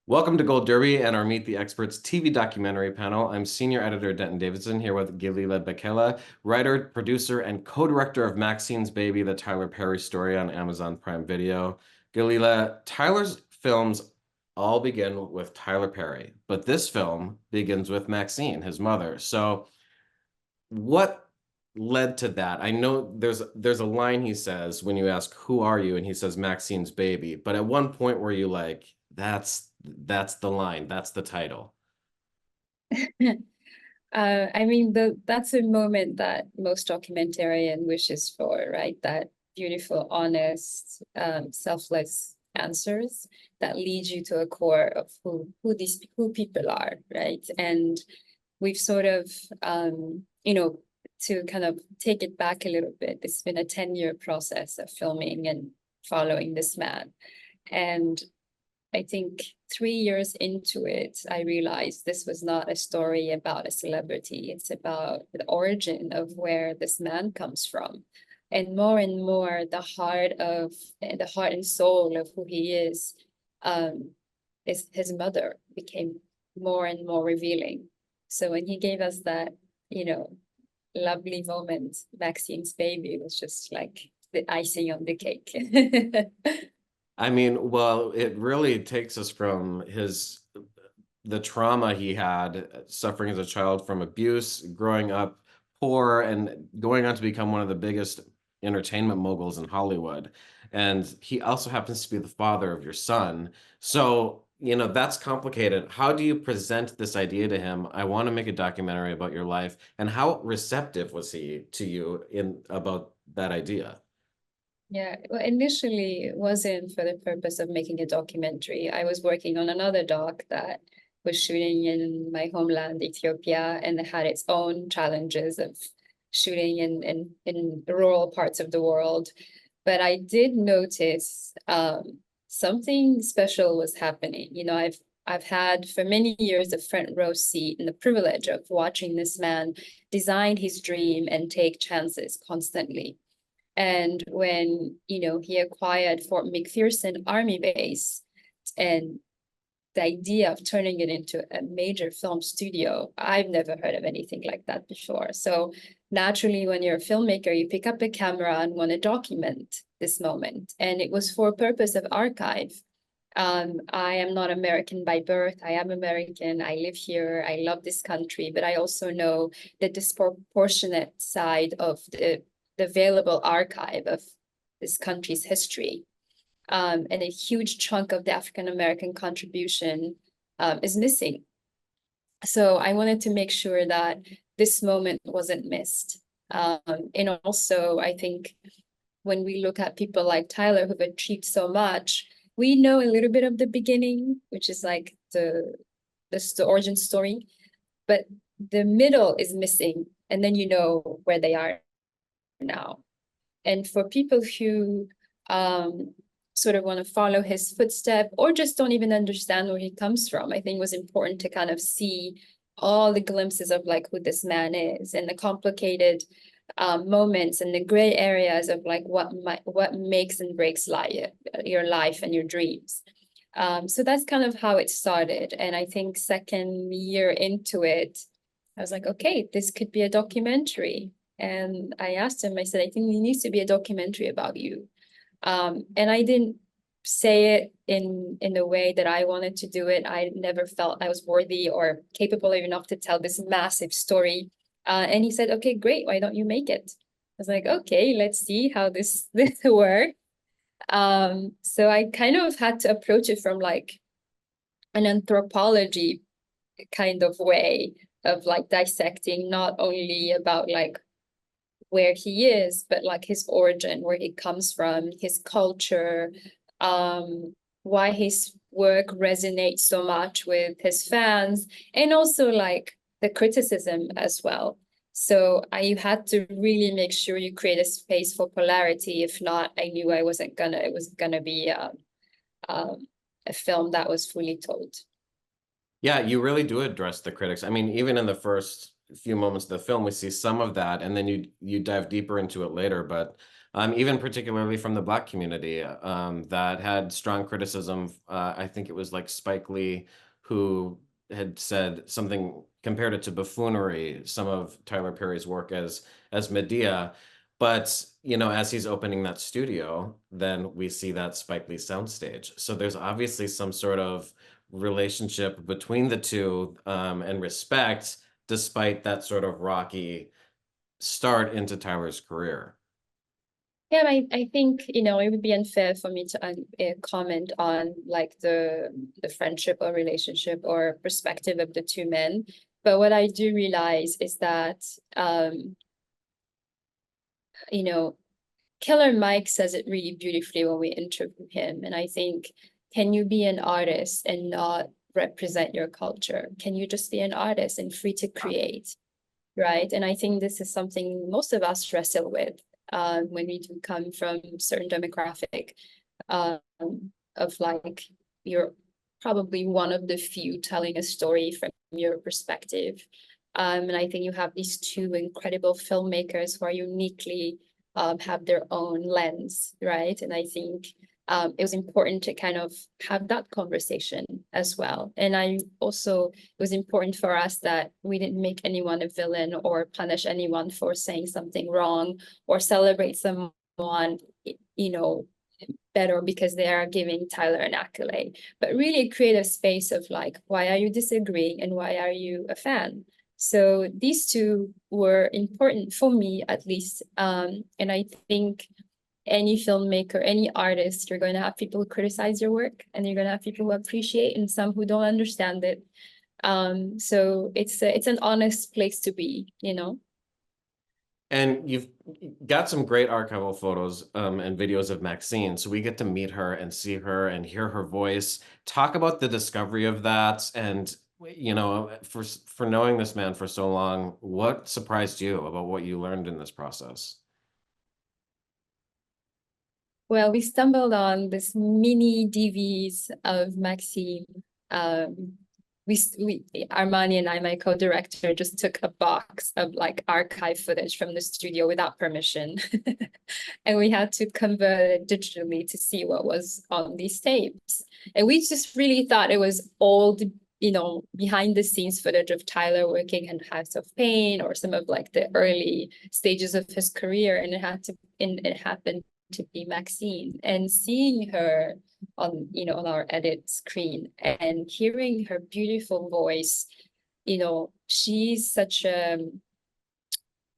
Welcome to Gold Derby and our Meet the Experts TV documentary panel. I'm senior editor Denton Davidson here with Gelila Bekele, writer, producer, and co-director of Maxine's Baby, the Tyler Perry story on Amazon Prime Video. Gelila, Tyler's films all begin with Tyler Perry, but this film begins with Maxine, his mother. So what led to that? I know there's a line he says when you ask, "Who are you?" and he says Maxine's Baby. But at one point were you like, that's the line, that's the title. I mean, that's a moment that most documentarian wishes for, right? That beautiful, honest, selfless answers that lead you to a core of who people are, right? And we've sort of, to kind of take it back a little bit, it's been a 10-year process of filming and following this man. And I think 3 years into it, I realized this was not a story about a celebrity. It's about the origin of where this man comes from. And more, the heart and soul of who he is his mother became more and more revealing. So when he gave us that, lovely moment, Maxine's Baby was just like the icing on the cake. I mean, well, it really takes us from the trauma he had suffering as a child from abuse, growing up poor, and going on to become one of the biggest entertainment moguls in Hollywood. And he also happens to be the father of your son. So, that's complicated. How do you present this idea to him? I want to make a documentary about your life. And how receptive was he to you about that idea? Yeah, well, initially it wasn't for the purpose of making a documentary. I was working on another doc that was shooting in my homeland, Ethiopia, and it had its own challenges of shooting in rural parts of the world. But I did notice something special was happening. I've had for many years a front row seat and the privilege of watching this man design his dream and take chances constantly. And when, he acquired Fort McPherson Army Base and the idea of turning it into a major film studio, I've never heard of anything like that before. So naturally, when you're a filmmaker, you pick up a camera and want to document this moment. And it was for a purpose of archive. I am not American by birth. I am American. I live here. I love this country, but I also know the disproportionate side of the available archive of this country's history. And a huge chunk of the African American contribution is missing. So I wanted to make sure that this moment wasn't missed. And also, I think when we look at people like Tyler who've achieved so much, we know a little bit of the beginning, which is like the origin story, but the middle is missing, and then you know where they are now. And for people who sort of want to follow his footsteps or just don't even understand where he comes from, I think it was important to kind of see all the glimpses of like who this man is and the complicated moments and the gray areas of like what makes and breaks your life and your dreams. So that's kind of how it started. And I think second year into it, I was like, okay, this could be a documentary. And I asked him, I said, I think it needs to be a documentary about you. And I didn't say it in the way that I wanted to do it. I never felt I was worthy or capable enough to tell this massive story. And he said, okay, great. Why don't you make it? I was like, okay, let's see how this works. So I kind of had to approach it from like an anthropology kind of way of like dissecting not only about like where he is, but like his origin, where he comes from, his culture, why his work resonates so much with his fans, and also like the criticism as well. So I had to really make sure you create a space for polarity. If not, I knew it was gonna be a film that was fully told. Yeah, you really do address the critics. I mean, even in the first few moments of the film, we see some of that, and then you dive deeper into it later. But even particularly from the Black community, that had strong criticism. I think it was like Spike Lee who had said something, compared it to buffoonery, some of Tyler Perry's work as Medea. But, you know, as he's opening that studio, then we see that Spike Lee soundstage. So there's obviously some sort of relationship between the two, and respect, despite that sort of rocky start into Tyler's career. Yeah, I think, you know, it would be unfair for me to comment on like the friendship or relationship or perspective of the two men. But what I do realize is that, you know, Killer Mike says it really beautifully when we interview him. And I think, can you be an artist and not represent your culture? Can you just be an artist and free to create? Right. And I think this is something most of us wrestle with when we do come from certain demographic um, of like, you're probably one of the few telling a story from your perspective. And I think you have these two incredible filmmakers who are uniquely have their own lens, right? And I think it was important to kind of have that conversation as well. And it was important for us that we didn't make anyone a villain or punish anyone for saying something wrong or celebrate someone, you know, better because they are giving Tyler an accolade, but really create a space of like, why are you disagreeing and why are you a fan? So these two were important for me, at least. And I think any filmmaker, any artist, you're going to have people who criticize your work and you're going to have people who appreciate and some who don't understand it. So it's an honest place to be, you know? And you've got some great archival photos and videos of Maxine. So we get to meet her and see her and hear her voice. Talk about the discovery of that. And, you know, for knowing this man for so long, what surprised you about what you learned in this process? Well, we stumbled on this mini DVs of Maxine. Armani and I, my co-director, just took a box of like archive footage from the studio without permission. And we had to convert it digitally to see what was on these tapes. And we just really thought it was old, you know, behind the scenes footage of Tyler working in House of Pain or some of like the early stages of his career. And it happened to be Maxine, and seeing her on, you know, on our edit screen and hearing her beautiful voice, you know, she's such a,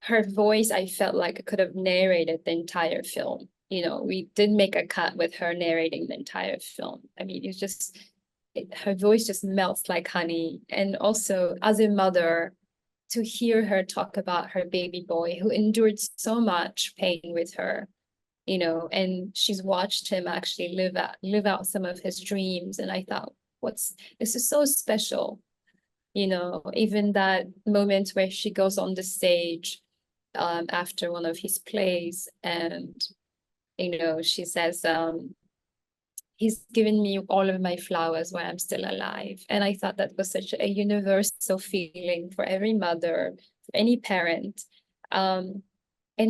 her voice, I felt like I could have narrated the entire film. You know, we did make a cut with her narrating the entire film. I mean, it's just, her voice just melts like honey. And also as a mother, to hear her talk about her baby boy who endured so much pain with her, you know, and she's watched him actually live out some of his dreams. And I thought, this is so special, you know, even that moment where she goes on the stage after one of his plays and, you know, she says, he's given me all of my flowers while I'm still alive. And I thought that was such a universal feeling for every mother, for any parent. And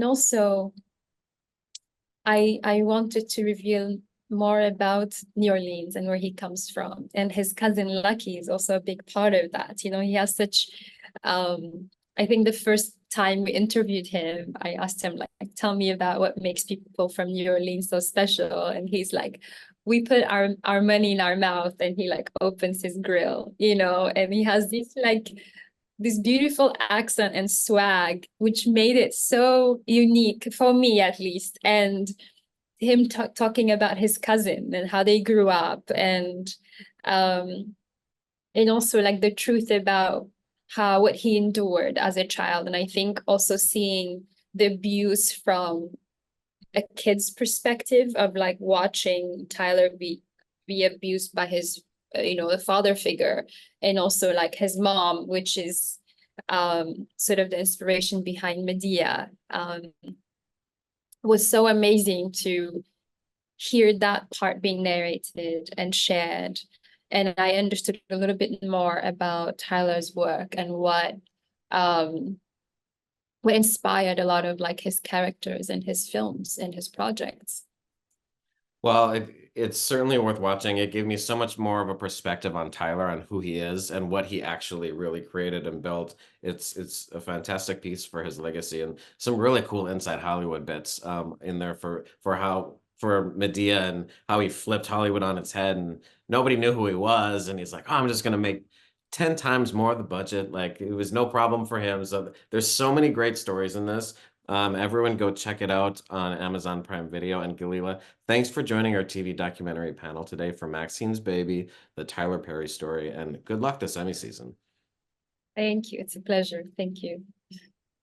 also, I wanted to reveal more about New Orleans and where he comes from. And his cousin Lucky is also a big part of that. You know, he has such, I think the first time we interviewed him, I asked him, like, tell me about what makes people from New Orleans so special. And he's like, we put our money in our mouth, and he like opens his grill, you know, and he has this beautiful accent and swag, which made it so unique for me, at least. And him talking about his cousin and how they grew up, and also like the truth about what he endured as a child. And I think also seeing the abuse from a kid's perspective of like watching Tyler be abused by his you know, the father figure, and also like his mom, which is sort of the inspiration behind Medea, was so amazing to hear that part being narrated and shared. And I understood a little bit more about Tyler's work and what what inspired a lot of like his characters and his films and his projects. Well, it's certainly worth watching. It gave me so much more of a perspective on Tyler, on who he is and what he actually really created and built. It's a fantastic piece for his legacy and some really cool inside Hollywood bits in there for Medea and how he flipped Hollywood on its head and nobody knew who he was and he's like, oh, I'm just gonna make 10 times more of the budget. Like it was no problem for him. So there's so many great stories in this. Everyone go check it out on Amazon Prime Video. And Gelila, thanks for joining our TV documentary panel today for Maxine's Baby, the Tyler Perry story, and good luck this Emmy season. Thank you. It's a pleasure. Thank you.